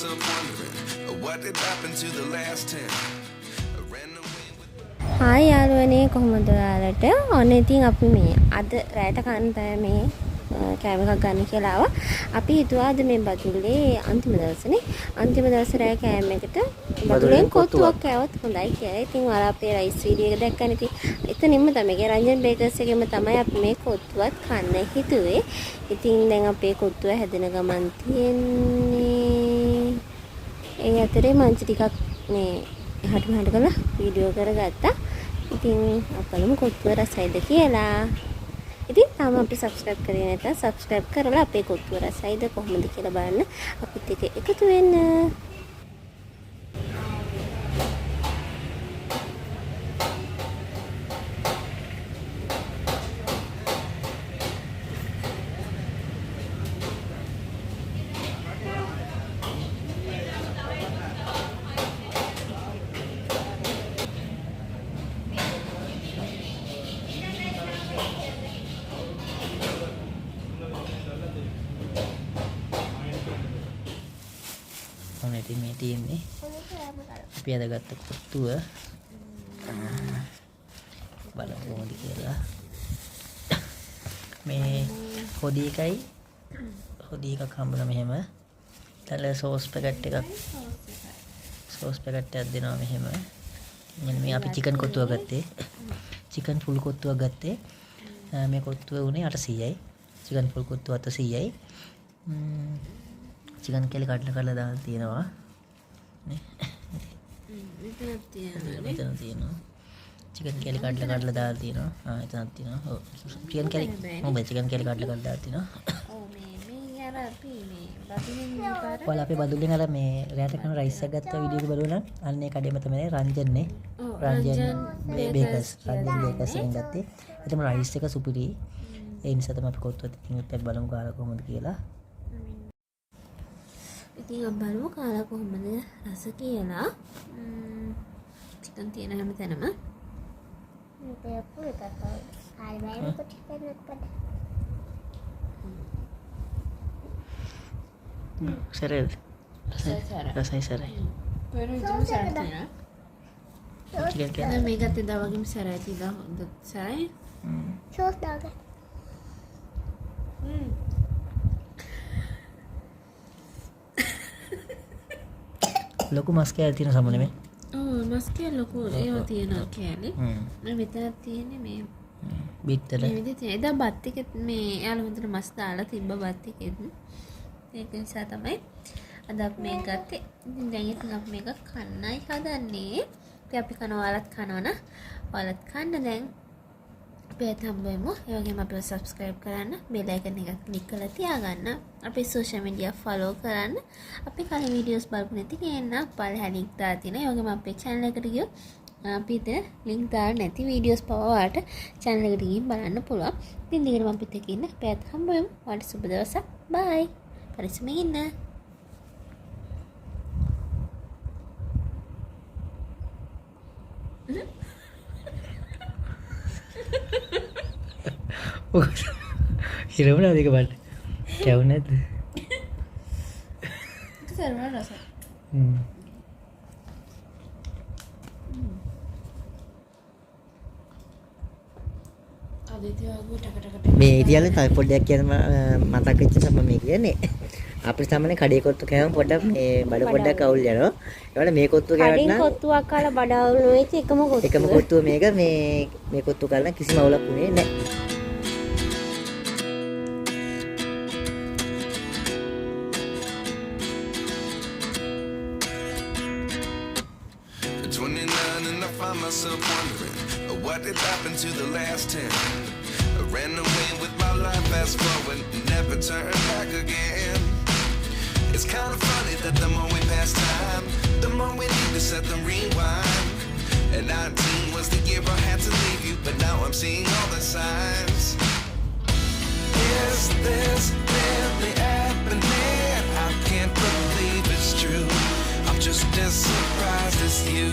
myself wondering what did happen to the last 10. I ran away with hi යාළුවනේ කොහොමද ඔයාලට? ඔන්න ඉතින් අපි මේ අද රැයට කන්න තමයි මේ කෑම එකක් ගන්න කියලා ආවා. අපි හිතුවා අද මේ බදුල්ලේ අන්තිම දවසනේ. අන්තිම දවසේ රැය කෑම එකට බදුල්ලෙන් කොත්තුවක් කෑවොත් හොඳයි කියලා. ඉතින් ඔයාලා අපේ රයිස් වීඩියෝ එක දැක්කනේ. ඉතින් එතනින්ම තමයි රංජන් බේකර්ස් එකෙම තමයි අපි මේ කොත්තුවත් කන්න හිතුවේ. ඉතින් දැන් අපේ කොත්තුව හැදෙන ගමන් තියෙන්නේ. ඒ අතරේ මංචි ටිකක් මේ එහාට මෙහාට කරලා වීඩියෝ කරගත්තා. ඉතින් අපලම කොත්තුව රසයිද කියලා. ඉතින් තාම අපි subscribe කරේ නැත්නම් subscribe කරලා අපේ කොත්තුව රසයිද කොහොමද කියලා බලන්න අපිත් එක්ක එකතු වෙන්න. ඉතින් මේ තියෙන්නේ අපි අද ගත්ත කොත්තුව බලමු කොහොමද කියලා. මේ හොදි එකක් හම්බුනා මෙහෙම. ඊට සෝස් පැකට් එකක් දෙනවා මෙහෙම. මෙන්න මේ අපි චිකන් කොත්තුව ගත්තේ. චිකන් ෆුල් කොත්තුවක් ගත්තේ. මේ කොත්තුව උනේ 800යි. චිකන් ෆුල් කොත්තුව 800යි. චිකන් කැලි කඩලා දාලා තියෙනවා නේ. මෙතන තියෙනවා චිකන් කැලි කඩලා දාලා තියෙනවා. එතනක් තියෙනවා. ඔව් චිකන් කැලි කඩලා දාලා තියෙනවා. ඔව් මේ අර අපි මේ බදුලෙන් පාර ඔයාලා අපේ බදුල්ලෙන් අර මේ රැට කරන රයිස් එකක් ගත්ත වීඩියෝ එක බලුවා නම් අන්න ඒ කඩේම තමයි රංජන්නේ. රංජන් බේකර්ස් එකෙන් ගත්තේ. ඒතම රයිස් එක සුපිරි. ඒ නිසා තමයි අපි කොත්තුවත් ඉතින් අපි බලමු කාලා කොහොමද කියලා. ඉතින් අපි බලමු කාලා කොහොමද රස කියලා. චිකන් තියෙන හැම තැනම සරද රසයි සරයි. මේ ගත්තේ දා වගේම සරයි තියලා හොඳ සරයි. සෝස් දාගන්න. ලොකු මස් කෑලි තියෙන සම නෙමෙයි. ඔව් මස් කෑලි ලොකු ඒවා තියෙනවා කෑලි. මම මෙතන තියෙන්නේ මේ බිත්තර. මේ විදිහට තියෙන. එදා බත් එකෙත් මේ යාළුවා හොඳට මස් දාලා තිබ්බ බත් එකෙත්. ඒක නිසා තමයි අද අපි මේක ගත්තේ. ඉතින් දැන් ඉතින් අපි මේක කන්නයි හදන්නේ. ඉතින් අපි කනවා ඔයාලත් කනවන. ඔයාලත් කන්න දැන්. අපි හම්බෙමු. ඒ වගේම අපිව subscribe කරන්න, bell icon එක click කරලා තියාගන්න. අපේ social media follow කරන්න. අපි කලින් videos බලපු නැති කෙනා පළහැන් link දාලා තියෙනවා. ඒ වගේම අපේ channel එකට ගියොත් අපිට link දාලා නැති videos පවාට channel එකට ගිහින් බලන්න පුළුවන්. ඉතින් දිගටම අපිත් එක්ක ඉන්න. අපිත් හම්බෙමු. ඔයාලට සුබ දවසක්. bye. පරිස්සමෙන් ඉන්න. හිරවුණාද ඒක බලන්න. කැවුනේ නැද්ද? සර්වර් රස. මේ ඉතින් තව පොඩ්ඩක් කියන්න මතක් වෙච්ච සම මේ කියන්නේ. අපිට සාමාන්‍ය කඩේ කොත්තු කෑම පොඩ්ඩක් මේ බඩ පොඩ්ඩක් අවුල් යනවා. ඒවල මේ කොත්තු කෑවට නම් කොත්තුවක් කාලා බඩ අවුල් වෙච්ච එකම කොත්තුව මේක මේ කොත්තු කාලා කිසිම අවුලක් වුණේ නැහැ. myself wondering what did happen to the last 10. I ran away with my life, fast forward, never turn back again. It's kind of funny that the more we pass time, the more we need to set the rewind. And 19 was the year I had to leave you, but now I'm seeing all the signs. Is this really happening? I can't believe it's true. I'm just as surprised as you.